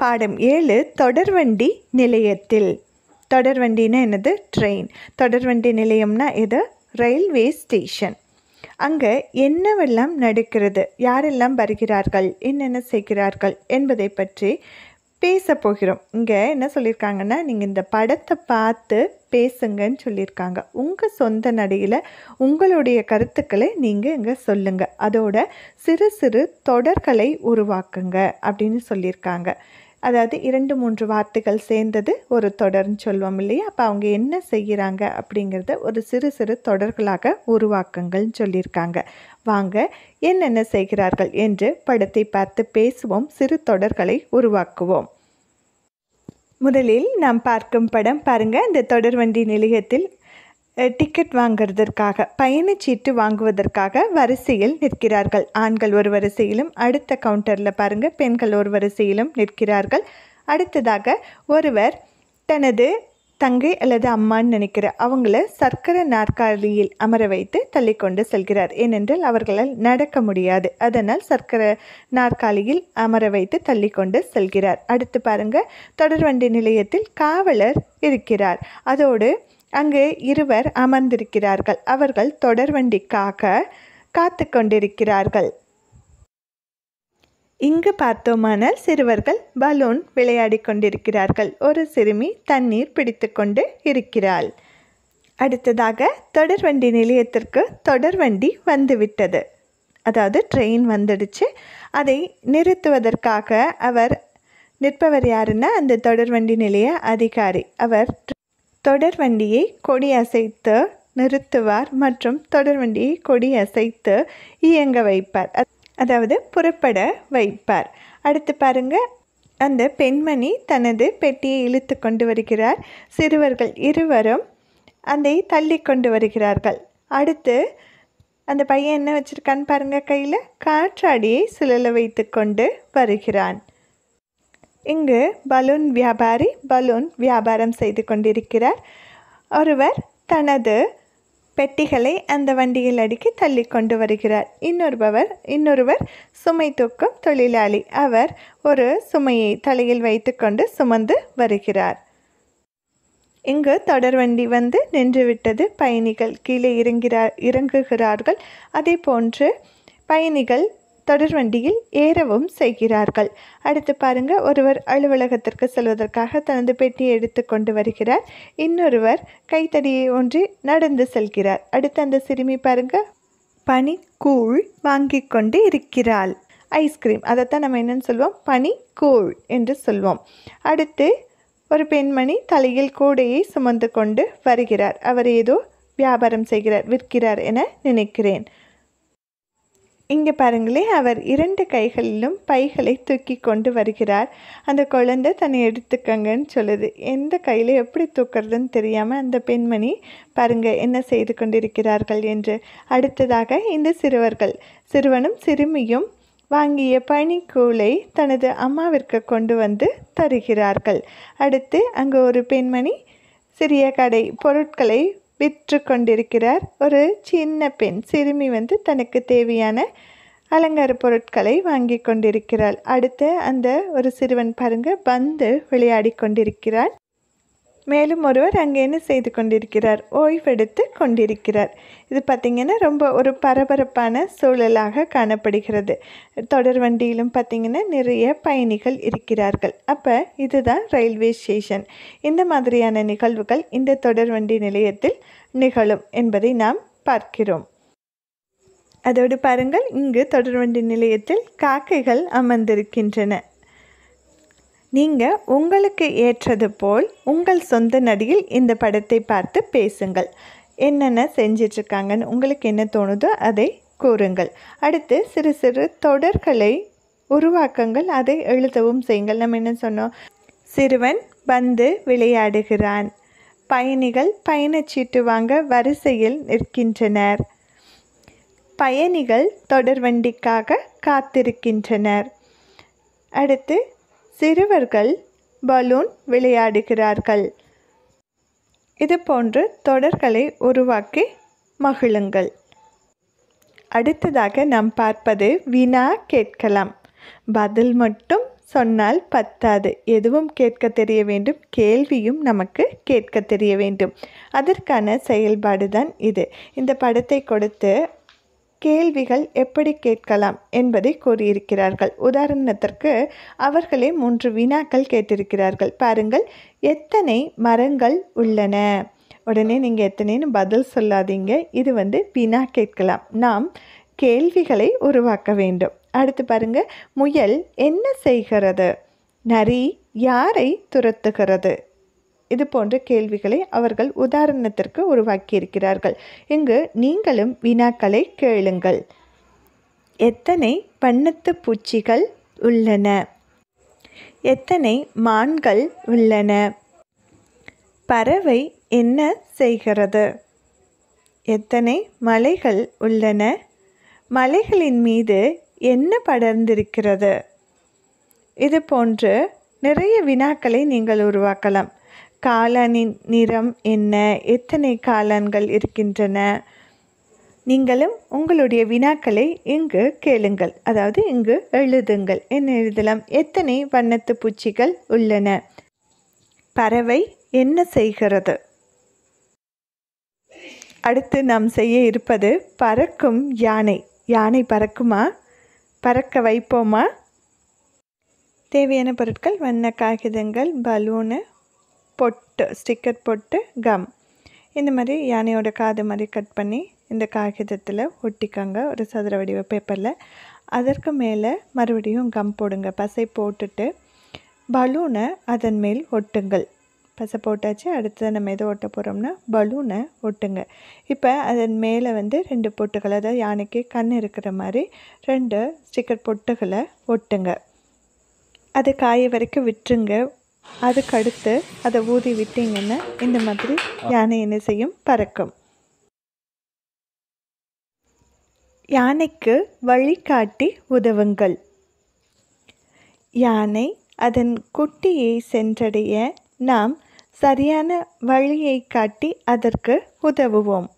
பாடம் 7 தொடர்வண்டி நிலையத்தில். தொடர்வண்டினா என்னது? ட்ரெயின். தொடர்வண்டி நிலையம்னா எது? Railway station. அங்கே என்னவெல்லாம் நடக்கிறது, யாரெல்லாம் வருகிறார்கள், என்னென்ன செய்கிறார்கள் என்பதை பற்றி பேச போகிறோம். இங்கே என்ன சொல்லியிருக்காங்கன்னா, நீங்கள் இந்த படத்தை பார்த்து பேசுங்கன்னு சொல்லியிருக்காங்க. உங்கள் சொந்த நடையில் உங்களுடைய கருத்துக்களை நீங்கள் இங்கே சொல்லுங்கள். அதோட சிறு சிறு தொடர்களை உருவாக்குங்க அப்படின்னு சொல்லியிருக்காங்க. அதாவது 2-3 வார்த்தைகள் சேர்ந்தது ஒரு தொடர்ன்னு சொல்லுவோம் இல்லையா? அப்போ அவங்க என்ன செய்கிறாங்க அப்படிங்கிறத ஒரு சிறு சிறு தொடர்களாக உருவாக்குங்கள்னு சொல்லியிருக்காங்க. வாங்க என்னென்ன செய்கிறார்கள் என்று படத்தை பார்த்து பேசுவோம், சிறு தொடர்களை உருவாக்குவோம். முதலில் நாம் பார்க்கும் படம் பாருங்கள். இந்த தொடர்வண்டி நிலையத்தில் டிக்கெட் வாங்குறதற்காக, பயணச்சீட்டு வாங்குவதற்காக வரிசையில் நிற்கிறார்கள். ஆண்கள் ஒரு வரிசையிலும், அடுத்த கவுண்டரில் பாருங்கள் பெண்கள் ஒரு வரிசையிலும் நிற்கிறார்கள். அடுத்ததாக ஒருவர் தனது தங்கை அல்லது அம்மான்னு நினைக்கிற அவங்கள சர்க்கரை நாற்காலியில் அமர வைத்து தள்ளி கொண்டு செல்கிறார். ஏனென்றால் அவர்களால் நடக்க முடியாது, அதனால் சர்க்கரை நாற்காலியில் அமர வைத்து தள்ளி கொண்டு செல்கிறார். அடுத்து பாருங்கள், தொடர்வண்டி நிலையத்தில் காவலர் இருக்கிறார். அதோடு அங்கு இருவர் அமர்ந்திருக்கிறார்கள். அவர்கள் தொடர்வண்டிக்காக காத்து கொண்டிருக்கிறார்கள். இங்கு பார்த்தோமானால் சிறுவர்கள் பலூன் விளையாடி கொண்டிருக்கிறார்கள். ஒரு சிறுமி தண்ணீர் பிடித்து கொண்டு இருக்கிறாள். அடுத்ததாக தொடர்வண்டி நிலையத்திற்கு தொடர்வண்டி வந்துவிட்டது, அதாவது ட்ரெயின் வந்துடுச்சு. அதை நிறுத்துவதற்காக அவர் நிற்பவர் யாருன்னா அந்த தொடர்வண்டி நிலைய அதிகாரி. அவர் தொடர்வண்டியை கொடி அசைத்து நிறுத்துவார் மற்றும் தொடர்வண்டியை கொடி அசைத்து இயங்க வைப்பார், அதாவது புறப்பட வைப்பார். அடுத்து பாருங்கள், அந்த பெண்மணி தனது பெட்டியை இழுத்து கொண்டு வருகிறார். சிறுவர்கள் இருவரும் அதை தள்ளி கொண்டு வருகிறார்கள். அடுத்து அந்த பையன் என்ன வச்சுருக்கான்னு பாருங்கள், கையில் காற்றாடியை சுழல வைத்து கொண்டு வருகிறான். இங்கு பலூன் வியாபாரி பலூன் வியாபாரம் செய்து கொண்டிருக்கிறார். ஒருவர் தனது பெட்டிகளை அந்த வண்டியில் அடுக்கி தள்ளி கொண்டு வருகிறார். இன்னொருவர் சுமை தூக்கும் தொழிலாளி. அவர் ஒரு சுமையை தலையில் வைத்து கொண்டு சுமந்து வருகிறார். இங்கு தொடர்வண்டி வந்து நின்றுவிட்டது. பயணிகள் கீழே இறங்குகிறார்கள். அதே போன்று பயணிகள் தொடர்வண்டியில் ஏறவும் செய்கிறார்கள். அடுத்து பாருங்கள், ஒருவர் அலுவலகத்திற்கு செல்வதற்காக தனது பெட்டியை எடுத்து கொண்டு வருகிறார். இன்னொருவர் கைத்தடியை ஒன்றி நடந்து செல்கிறார். அடுத்து அந்த சிறுமி பாருங்கள், பனிக்கூழ் வாங்கி கொண்டு இருக்கிறாள். ஐஸ்கிரீம், அதைத்தான் நம்ம என்னன்னு சொல்லுவோம், பனிக்கூழ் என்று சொல்வோம். அடுத்து ஒரு பெண்மணி தலையில் கூடையை சுமந்து கொண்டு வருகிறார். அவர் ஏதோ வியாபாரம் செய்கிறார், விற்கிறார் என நினைக்கிறேன். இங்கே பாருங்களே, அவர் 2 கைகளிலும் பைகளை தூக்கி கொண்டு வருகிறார். அந்த குழந்தை தன்னை எடுத்துக்கங்கன்னு சொல்லுது. எந்த கையில் எப்படி தூக்கிறதுன்னு தெரியாமல் அந்த பெண்மணி பாருங்கள் என்ன செய்து கொண்டிருக்கிறார்கள் என்று. அடுத்ததாக இந்த சிறுவனும் சிறுமியும் வாங்கிய பனிக்கூழை தனது அம்மாவிற்கு கொண்டு வந்து தருகிறார்கள். அடுத்து அங்கே ஒரு பெண்மணி சிறிய கடை பொருட்களை விற்று கொண்டிருக்கிறார். ஒரு சின்ன பெண் சிறுமி வந்து தனக்கு தேவையான அலங்கார பொருட்களை வாங்கி கொண்டிருக்கிறாள். அடுத்து அந்த ஒரு சிறுவன் பாருங்க பந்து விளையாடி கொண்டிருக்கிறார். மேலும் ஒருவர் அங்கே என்ன செய்து கொண்டிருக்கிறார், ஓய்வெடுத்து கொண்டிருக்கிறார். இது பார்த்திங்கன்னா ரொம்ப ஒரு பரபரப்பான சூழலாக காணப்படுகிறது. தொடர் வண்டியிலும் பார்த்திங்கன்னா நிறைய பயணிகள் இருக்கிறார்கள். அப்போ இதுதான் ரயில்வே ஸ்டேஷன். இந்த மாதிரியான நிகழ்வுகள் இந்த தொடர் வண்டி நிலையத்தில் நிகழும் என்பதை நாம் பார்க்கிறோம். அதோடு பாருங்கள், இங்கு தொடர்வண்டி நிலையத்தில் காக்கைகள் அமர்ந்திருக்கின்றன. நீங்கள் உங்களுக்கு ஏற்றது போல் உங்கள் சொந்த நடியில் இந்த படத்தை பார்த்து பேசுங்கள். என்னென்ன செஞ்சிட்ருக்காங்கன்னு உங்களுக்கு என்ன தோணுதோ அதை கூறுங்கள். அடுத்து சிறு சிறு தொடர்களை உருவாக்குங்கள், அதை எழுதவும் செய்யுங்கள். நம்ம என்ன சொன்னோம், சிறுவன் பந்து விளையாடுகிறான், பயணிகள் பயணச்சீட்டு வாங்க வரிசையில் நிற்கின்றனர், பயணிகள் தொடர்வண்டிக்காக காத்திருக்கின்றனர், அடுத்து சிறுவர்கள் பலூன் விளையாடுகிறார்கள். இது போன்று தொடர்களை உருவாக்கி மகிழுங்கள். அடுத்ததாக நாம் பார்ப்பது வினா கேட்கலாம். பதில் மட்டும் சொன்னால் பத்தாது, எதுவும் கேட்க தெரிய வேண்டும், கேள்வியும் நமக்கு கேட்க தெரிய வேண்டும். அதற்கான செயல்பாடு தான் இது. இந்த படத்தை கொடுத்து கேள்விகள் எப்படி கேட்கலாம் என்பதை கூறியிருக்கிறார்கள். உதாரணத்திற்கு அவர்களே 3 வினாக்கள் கேட்டிருக்கிறார்கள். பாருங்கள், எத்தனை மரங்கள் உள்ளன? உடனே நீங்கள் எத்தனைன்னு பதில் சொல்லாதீங்க. இது வினா கேட்கலாம். நாம் கேள்விகளை உருவாக்க வேண்டும். அடுத்து பாருங்க, முயல் என்ன செய்கிறது? நரி யாரை துரத்துகிறது? இது போன்ற கேள்விகளை அவர்கள் உதாரணத்திற்கு உருவாக்கியிருக்கிறார்கள். இங்கு நீங்களும் வினாக்களை கேளுங்கள். எத்தனை வண்ணத்து பூச்சிகள் உள்ளன? எத்தனை மான்கள் உள்ளன? பறவை என்ன செய்கிறது? எத்தனை மலைகள் உள்ளன? மலைகளின் மீது என்ன படர்ந்திருக்கிறது? இது போன்று நிறைய வினாக்களை நீங்கள் உருவாக்கலாம். காளானின் நிறம் என்ன? எத்தனை காளான்கள் இருக்கின்றன? நீங்களும் உங்களுடைய வினாக்களை இங்கு கேளுங்கள், அதாவது இங்கு எழுதுங்கள். என்ன எழுதலாம்? எத்தனை வண்ணத்து பூச்சிகள் உள்ளன? பறவை என்ன செய்கிறது? அடுத்து நாம் செய்ய இருப்பது பறக்கும் யானை. யானை பறக்குமா? பறக்க வைப்போமா? தேவையான பொருட்கள்: வண்ண காகிதங்கள், பலூனு, பொட்டு, ஸ்டிக்கர் பொட்டு, கம். இந்த மாதிரி யானையோட காது மாதிரி கட் பண்ணி இந்த காகிதத்தில் ஒட்டிக்கோங்க, ஒரு சதுர வடிவ பேப்பரில். அதற்கு மேலே மறுபடியும் கம் போடுங்க. பசை போட்டுட்டு பலூனை அதன் மேல் ஒட்டுங்கள். பசை போட்டாச்சு. அடுத்தது நம்ம எதை ஒட்ட போகிறோம்னா பலூனை ஒட்டுங்க. இப்போ அதன் மேலே 2 பொட்டுகள், அதாவது யானைக்கு கண் இருக்கிற மாதிரி 2 ஸ்டிக்கர் பொட்டுகளை ஒட்டுங்க. அது காய வரைக்கும் விட்டுருங்க. அதுக்கடுத்து அதை ஊதி விட்டிங்கன்னா இந்த மாதிரி யானை என்ன செய்யும்? பறக்கும். யானைக்கு வழிகாட்டி உதவுங்கள். யானை அதன் குட்டியை சென்றடைய நாம் சரியான வழியை காட்டி அதற்கு உதவுவோம்.